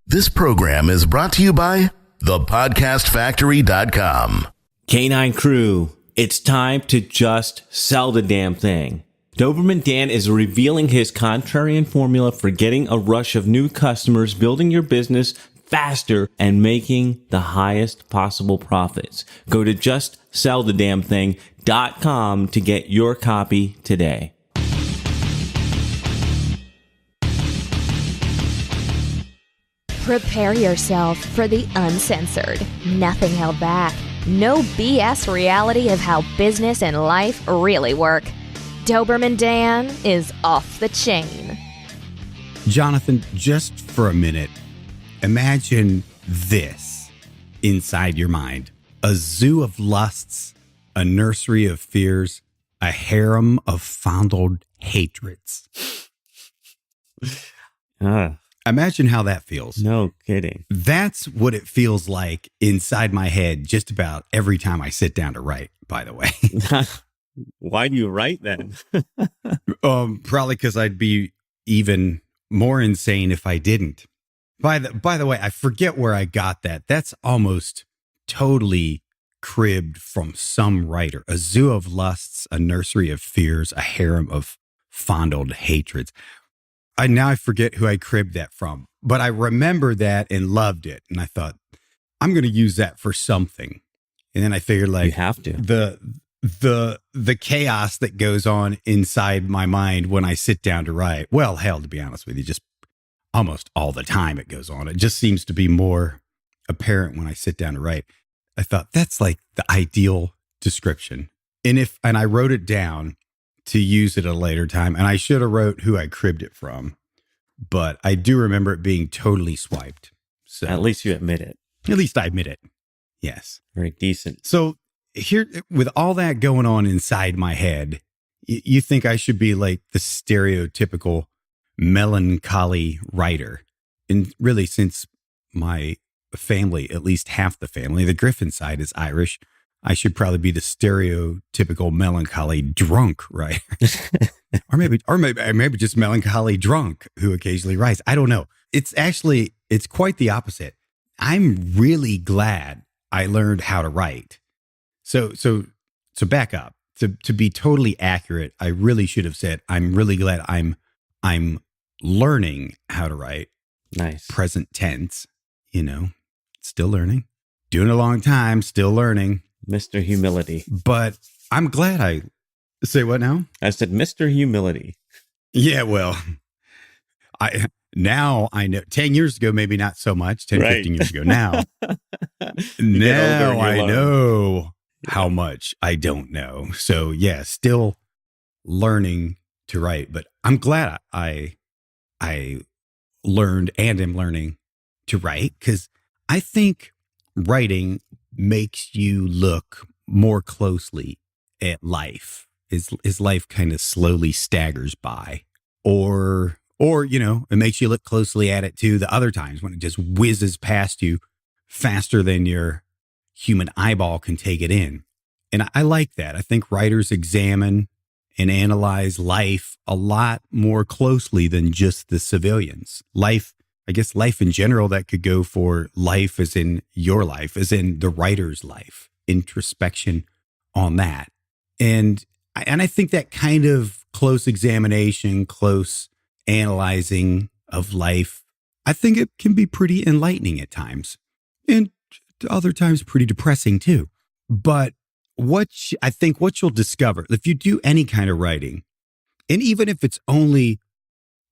This program is brought to you by thepodcastfactory.com. Canine Crew, it's time to just sell the damn thing. Doberman Dan is revealing his contrarian formula for getting a rush of new customers, building your business faster, and making the highest possible profits. Go to justsellthedamnthing.com to get your copy today. Prepare yourself for the uncensored, nothing held back, no BS reality of how business and life really work. Doberman Dan is off the chain. Jonathan, just for a minute, imagine this inside your mind. A zoo of lusts, a nursery of fears, a harem of fondled hatreds. Imagine how that feels. No kidding. That's what it feels like inside my head just about every time I sit down to write, by the way. Why do you write then? Probably because I'd be even more insane if I didn't. By the way, I forget where I got that. That's almost totally cribbed from some writer. A zoo of lusts, a nursery of fears, a harem of fondled hatreds. I forget who I cribbed that from, but I remember that and loved it. And I thought, I'm going to use that for something. And then I figured, like, you have to. The chaos that goes on inside my mind when I sit down to write. Well, hell, to be honest with you, just almost all the time it goes on. It just seems to be more apparent when I sit down to write. I thought that's like the ideal description. And I wrote it down to use it at a later time. And I should have wrote who I cribbed it from, but I do remember it being totally swiped. So at least you admit it. At least I admit it. Yes. Very decent. So here, with all that going on inside my head, you think I should be like the stereotypical melancholy writer. And really, since my family, at least half the family, the Griffin side is Irish, I should probably be the stereotypical melancholy drunk writer. or maybe just melancholy drunk who occasionally writes. I don't know. It's quite the opposite. I'm really glad I learned how to write. So back up. To be totally accurate, I really should have said, I'm really glad I'm learning how to write. Nice. Present tense, still learning. Doing it a long time, still learning. Mr. Humility. But I'm glad I say what now? I said Mr. Humility. Yeah, well, I know 10 years ago, maybe not so much, 10, right. 15 years ago. Now I know how much I don't know. So yeah, still learning to write, but I'm glad I learned and am learning to write, because I think writing makes you look more closely at life as life kind of slowly staggers by, or it makes you look closely at it too the other times when it just whizzes past you faster than your human eyeball can take it in. And I like that. I think writers examine and analyze life a lot more closely than just the civilians. Life in general, that could go for life as in your life, as in the writer's life, introspection on that. And I think that kind of close examination, close analyzing of life, I think it can be pretty enlightening at times, and other times pretty depressing too. But I think what you'll discover if you do any kind of writing, and even if it's only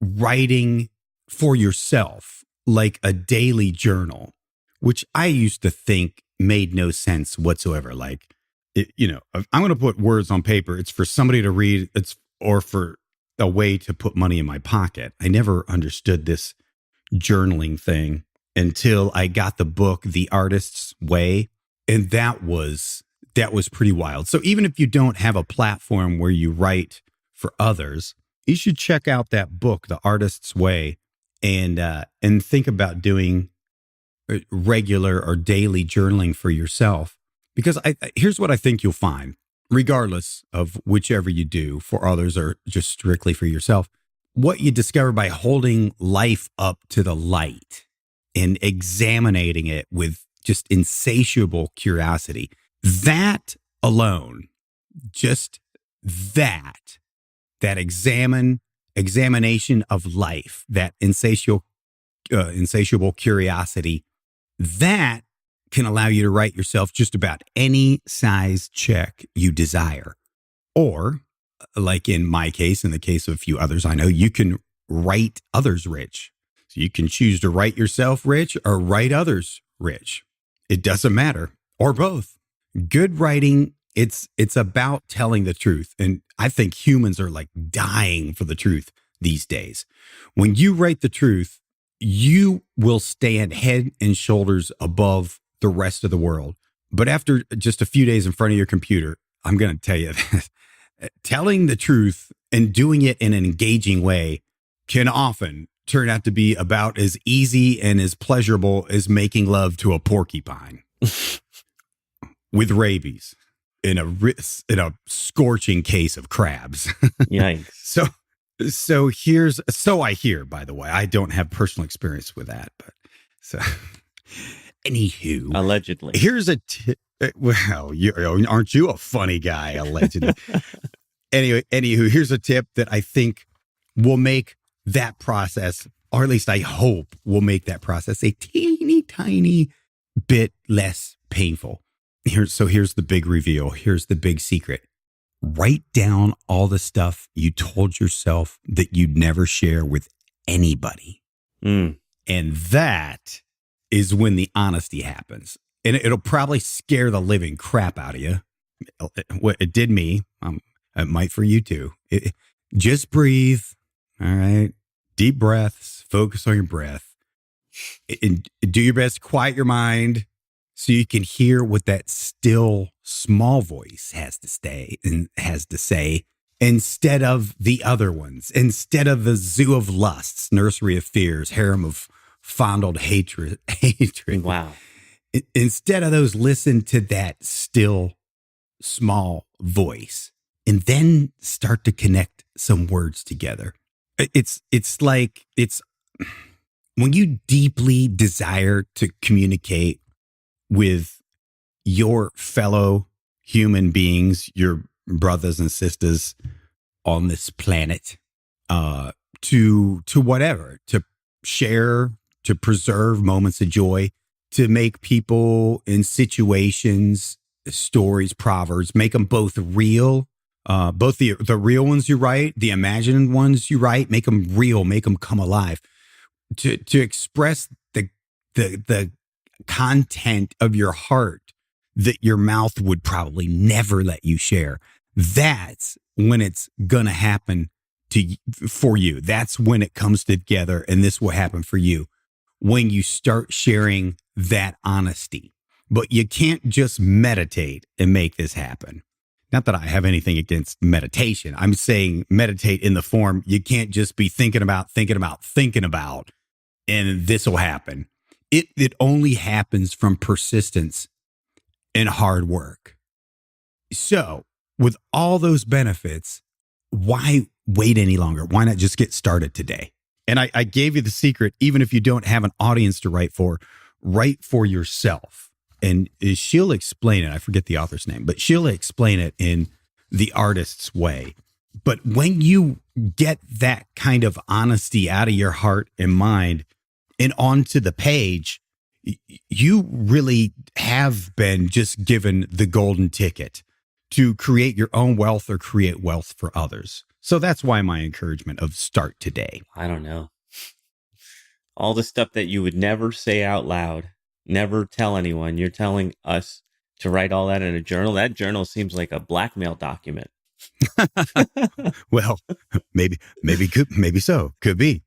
writing for yourself, like a daily journal, which I used to think made no sense whatsoever. Like, I'm going to put words on paper. It's for somebody to read. Or for a way to put money in my pocket. I never understood this journaling thing until I got the book, The Artist's Way. And that was pretty wild. So even if you don't have a platform where you write for others, you should check out that book, The Artist's Way, and think about doing regular or daily journaling for yourself. Because here's what I think you'll find, regardless of whichever you do for others or just strictly for yourself. what you discover by holding life up to the light and examining it with just insatiable curiosity. That alone, just that examination of life, that insatiable curiosity, that can allow you to write yourself just about any size check you desire. Or, like in my case, in the case of a few others I know, you can write others rich. So you can choose to write yourself rich or write others rich. It doesn't matter, or both. Good writing, it's about telling the truth. And I think humans are like dying for the truth these days. When you write the truth, you will stand head and shoulders above the rest of the world. But after just a few days in front of your computer, I'm going to tell you that telling the truth and doing it in an engaging way can often turn out to be about as easy and as pleasurable as making love to a porcupine with rabies in a scorching case of crabs. Yikes. So I hear, by the way. I don't have personal experience with that, but so anywho, Allegedly. Here's a tip. Well, aren't you a funny guy? Allegedly. Anywho, here's a tip that I think will make that process, or at least I hope will make that process a teeny tiny bit less painful. Here's the big reveal. Here's the big secret. Write down all the stuff you told yourself that you'd never share with anybody. And that is when the honesty happens. And it'll probably scare the living crap out of you. It did me. It might for you too. Just breathe. All right. Deep breaths. Focus on your breath. And do your best to quiet your mind so you can hear what that still small voice has to say instead of the other ones, instead of the zoo of lusts, nursery of fears, harem of fondled hatred. Wow. Instead of those, listen to that still small voice and then start to connect some words together. It's when you deeply desire to communicate with your fellow human beings, your brothers and sisters on this planet, to whatever, to share, to preserve moments of joy, to make people in situations, stories, proverbs, make them both real, both the real ones you write, the imagined ones you write, make them real, make them come alive, to express the content of your heart that your mouth would probably never let you share. That's when it's going to happen for you. That's when it comes together, and this will happen for you when you start sharing that honesty. But you can't just meditate and make this happen. Not that I have anything against meditation. I'm saying meditate in the form, you can't just be thinking about, and this will happen. It only happens from persistence and hard work. So with all those benefits, why wait any longer? Why not just get started today? And I gave you the secret. Even if you don't have an audience to write for yourself. And she'll explain it. I forget the author's name, but she'll explain it in The Artist's Way. But when you get that kind of honesty out of your heart and mind and onto the page, you really have been just given the golden ticket to create your own wealth or create wealth for others. So that's why my encouragement of start today. I don't know. All the stuff that you would never say out loud, never tell anyone. You're telling us to write all that in a journal. That journal seems like a blackmail document. Well, maybe so. Could be.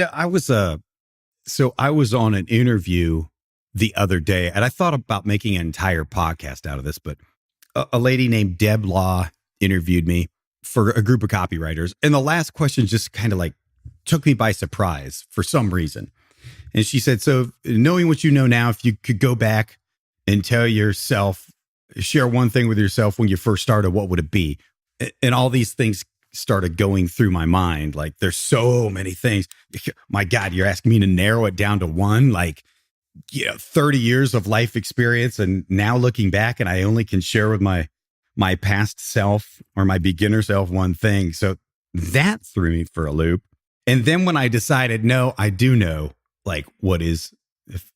I was on an interview the other day, and I thought about making an entire podcast out of this, but a lady named Deb Law interviewed me for a group of copywriters. And the last question just kind of like took me by surprise for some reason. And she said, so knowing what you know now, if you could go back and tell yourself, share one thing with yourself when you first started, what would it be? And all these things started going through my mind. Like, there's so many things. My God, you're asking me to narrow it down to one? Like, 30 years of life experience. And now looking back, and I only can share with my past self or my beginner self one thing. So that threw me for a loop. And then when I decided, no, I do know, like, what is, if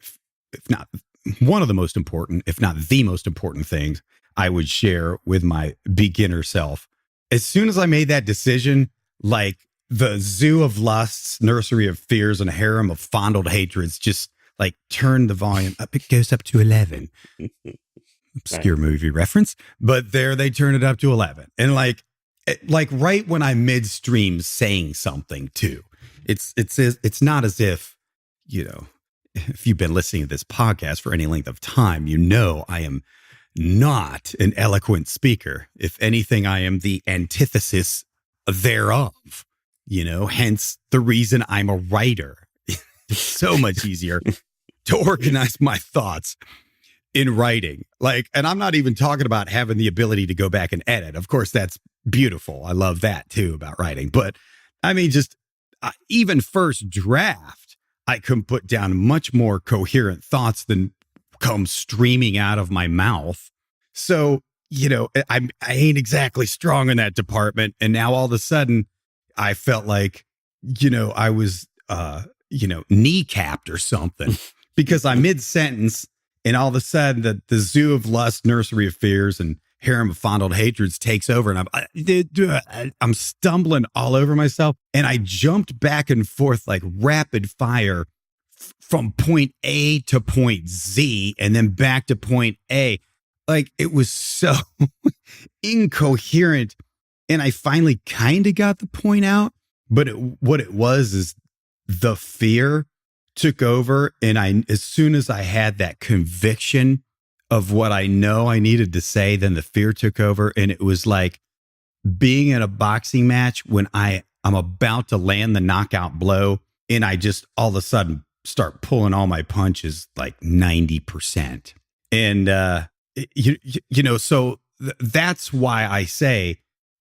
not one of the most important, if not the most important things I would share with my beginner self. As soon as I made that decision, like, the zoo of lusts, nursery of fears, and a harem of fondled hatreds just like turned the volume up. It goes up to 11. Obscure movie reference, but there they turn it up to 11. And like right when I'm midstream saying something too, it's not as if, if you've been listening to this podcast for any length of time, I am not an eloquent speaker. If anything, I am the antithesis thereof, hence the reason I'm a writer. It's so much easier to organize my thoughts in writing. Like, and I'm not even talking about having the ability to go back and edit. Of course, that's beautiful. I love that too about writing. But I mean, just even first draft, I can put down much more coherent thoughts than come streaming out of my mouth. So, I ain't exactly strong in that department. And now all of a sudden I felt like, I was, kneecapped or something because I'm mid-sentence and all of a sudden the zoo of lust, nursery of fears, and harem of fondled hatreds takes over, and I'm stumbling all over myself, and I jumped back and forth like rapid fire from point A to point Z and then back to point A. Like, it was so incoherent, and I finally kind of got the point out, but what it was is the fear took over. And as soon as I had that conviction of what I know I needed to say, then the fear took over. And it was like being in a boxing match when I'm about to land the knockout blow, and I just all of a sudden start pulling all my punches like 90%. And, so that's why I say,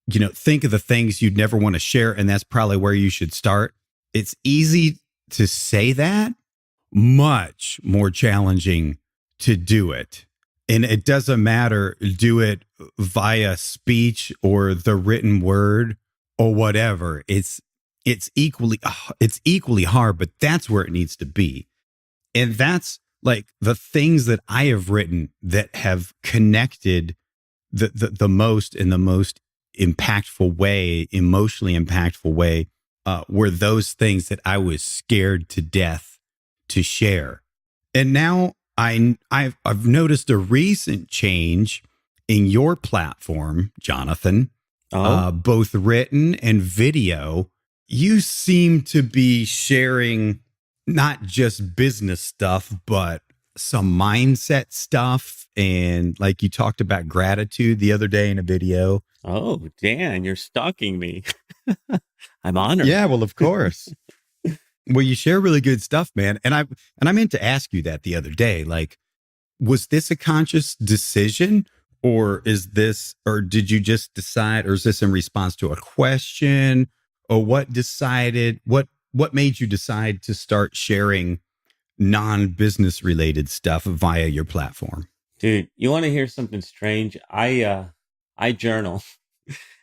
think of the things you'd never want to share. And that's probably where you should start. It's easy to say that, much more challenging to do it. And it doesn't matter, do it via speech or the written word or whatever. It's equally hard, but that's where it needs to be. And that's like the things that I have written that have connected the most in the most impactful way, emotionally impactful way, were those things that I was scared to death to share. And now I've noticed a recent change in your platform, Jonathan, both written and video. You seem to be sharing not just business stuff, but some mindset stuff. And like you talked about gratitude the other day in a video. Oh, Dan, you're stalking me. I'm honored. Yeah, well, of course. Well, you share really good stuff, man. And I meant to ask you that the other day. Like, was this a conscious decision, or did you just decide, or is this in response to a question, or what made you decide to start sharing non-business related stuff via your platform? Dude, you want to hear something strange? I journal.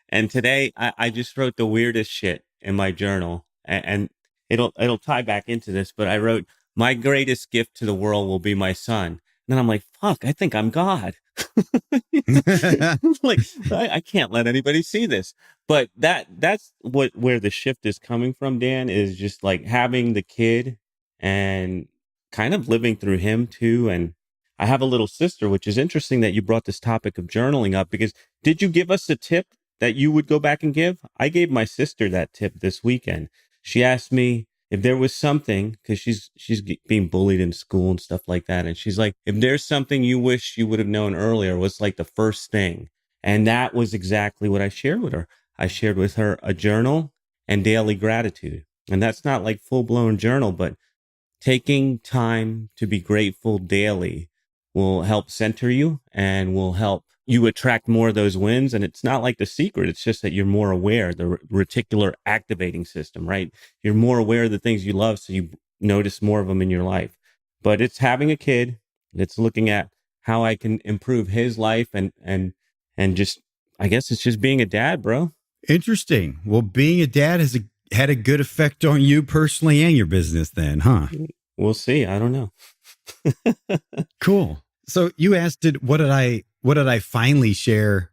And today I just wrote the weirdest shit in my journal, and it'll tie back into this, but I wrote, my greatest gift to the world will be my son. And then I'm like, fuck, I think I'm God. Like, I can't let anybody see this. But that's where the shift is coming from, Dan, is just like having the kid and kind of living through him too. And I have a little sister, which is interesting that you brought this topic of journaling up, because did you give us a tip that you would go back and give? I gave my sister that tip this weekend. She asked me if there was something, because she's being bullied in school and stuff like that. And she's like, if there's something you wish you would have known earlier, what's like the first thing? And that was exactly what I shared with her. I shared with her a journal and daily gratitude. And that's not like full blown journal, but taking time to be grateful daily will help center you and will help you attract more of those wins. And it's not like the secret. It's just that you're more aware, the reticular activating system, right? You're more aware of the things you love. So you notice more of them in your life. But it's having a kid. It's looking at how I can improve his life and just, I guess it's just being a dad, bro. Interesting. Well, being a dad has had a good effect on you personally and your business then, huh? We'll see. I don't know. Cool. So you asked, what did I finally share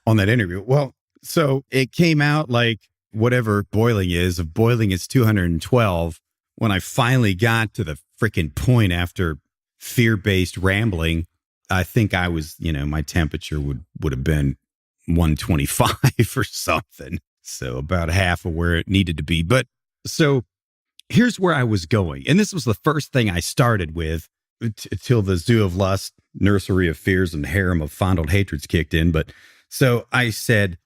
on that interview? Well, so it came out like whatever boiling is, if boiling is 212, when I finally got to the freaking point after fear-based rambling, I think I was, my temperature would have been 125 or something. So about half of where it needed to be. But so here's where I was going. And this was the first thing I started with till the Zoo of Lust, Nursery of Fears, and Harem of Fondled Hatreds kicked in. But so I said,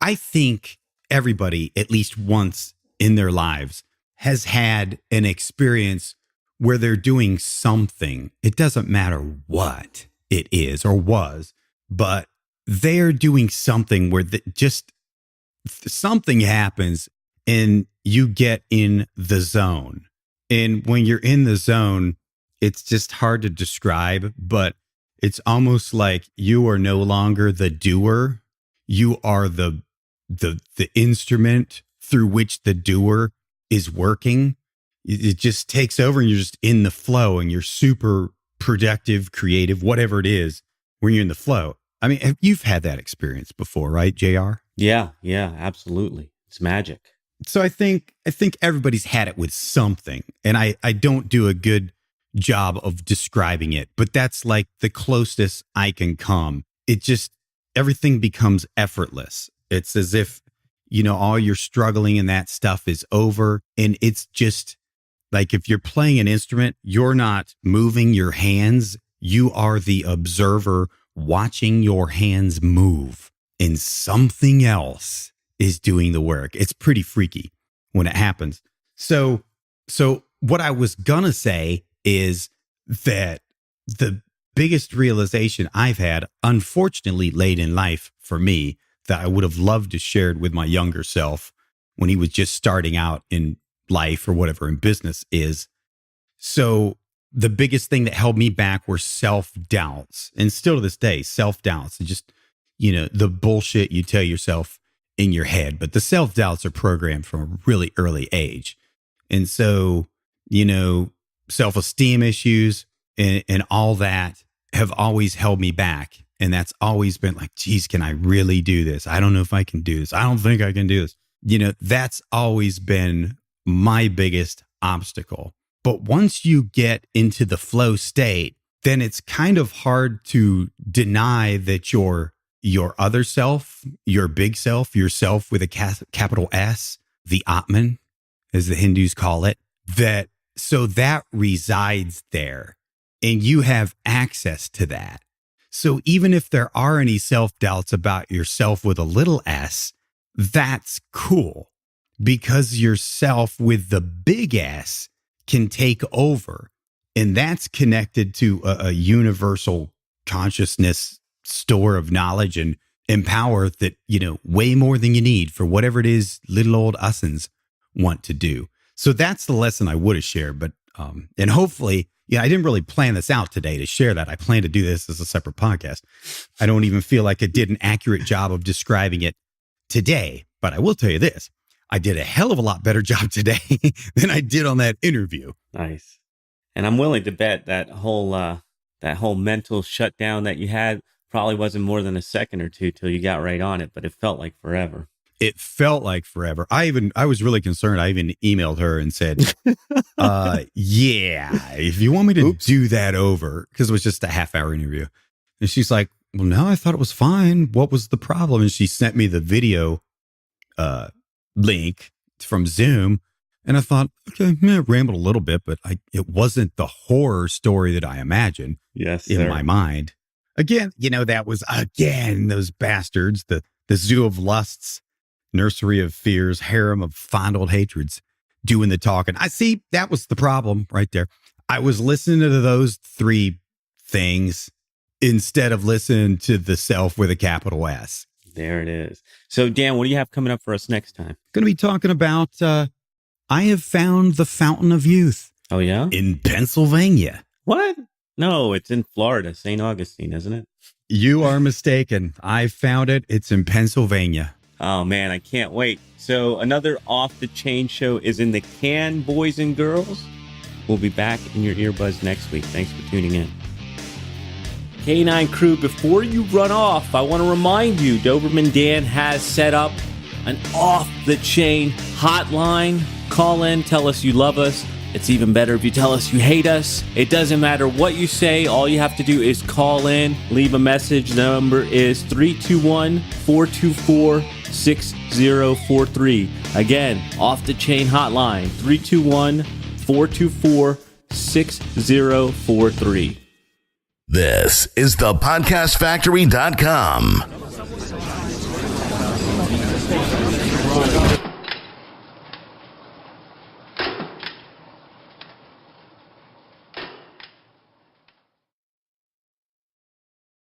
I think everybody, at least once in their lives, has had an experience where they're doing something. It doesn't matter what it is or was, but they're doing something where just something happens and you get in the zone. And when you're in the zone, it's just hard to describe, but it's almost like you are no longer the doer. You are the instrument through which the doer is working. It just takes over and you're just in the flow and you're super productive, creative, whatever it is, when you're in the flow. I mean, you've had that experience before, right, JR? Yeah, absolutely. It's magic. So I think everybody's had it with something, and I don't do a good job of describing it, but that's like the closest I can come. It just, everything becomes effortless. It's as if, all your struggling and that stuff is over, and it's just like if you're playing an instrument, you're not moving your hands. You are the observer watching your hands move, and something else is doing the work. It's pretty freaky when it happens. So what I was gonna say is that the biggest realization I've had, unfortunately late in life for me, that I would have loved to share with my younger self when he was just starting out in life or whatever in business is, so the biggest thing that held me back were self-doubts, and still to this day, self-doubts, and just, the bullshit you tell yourself in your head. But the self-doubts are programmed from a really early age. And so, self-esteem issues and all that have always held me back. And that's always been like, geez, can I really do this? I don't know if I can do this. I don't think I can do this. That's always been my biggest obstacle. But once you get into the flow state, then it's kind of hard to deny that your other self, your big self, yourself with a capital S, the Atman, as the Hindus call it, that resides there and you have access to that. So even if there are any self-doubts about yourself with a little s, that's cool, because yourself with the big S can take over. And that's connected to a universal consciousness store of knowledge and power that, way more than you need for whatever it is little old usins want to do. So that's the lesson I would have shared. But, and hopefully, I didn't really plan this out today to share that. I plan to do this as a separate podcast. I don't even feel like I did an accurate job of describing it today, but I will tell you this. I did a hell of a lot better job today than I did on that interview. Nice. And I'm willing to bet that whole mental shutdown that you had probably wasn't more than a second or two till you got right on it, but it felt like forever. It felt like forever. I was really concerned. I even emailed her and said, yeah, if you want me to do that over, because it was just a half-hour interview. And she's like, well, no, I thought it was fine. What was the problem? And she sent me the video link from Zoom. And I thought, okay, I rambled a little bit, but it wasn't the horror story that I imagined in my mind. Again, that was, those bastards, the Zoo of Lusts, Nursery of Fears, Harem of Fondled Hatreds, doing the talking. I see, that was the problem right there. I was listening to those three things instead of listen to the self with a capital S. There it is. So, Dan, what do you have coming up for us next time? Going to be talking about I have found the fountain of youth. Oh, yeah? In Pennsylvania. What? No, it's in Florida, St. Augustine, isn't it? You are mistaken. I found it. It's in Pennsylvania. Oh, man, I can't wait. So another Off the Chain show is in the can, boys and girls. We'll be back in your earbuds next week. Thanks for tuning in. K9 crew, before you run off, I want to remind you, Doberman Dan has set up an Off the Chain hotline. Call in, tell us you love us. It's even better if you tell us you hate us. It doesn't matter what you say. All you have to do is call in, leave a message. The number is 321-424-6043. Again, Off the Chain hotline, 321-424-6043. This is thepodcastfactory.com.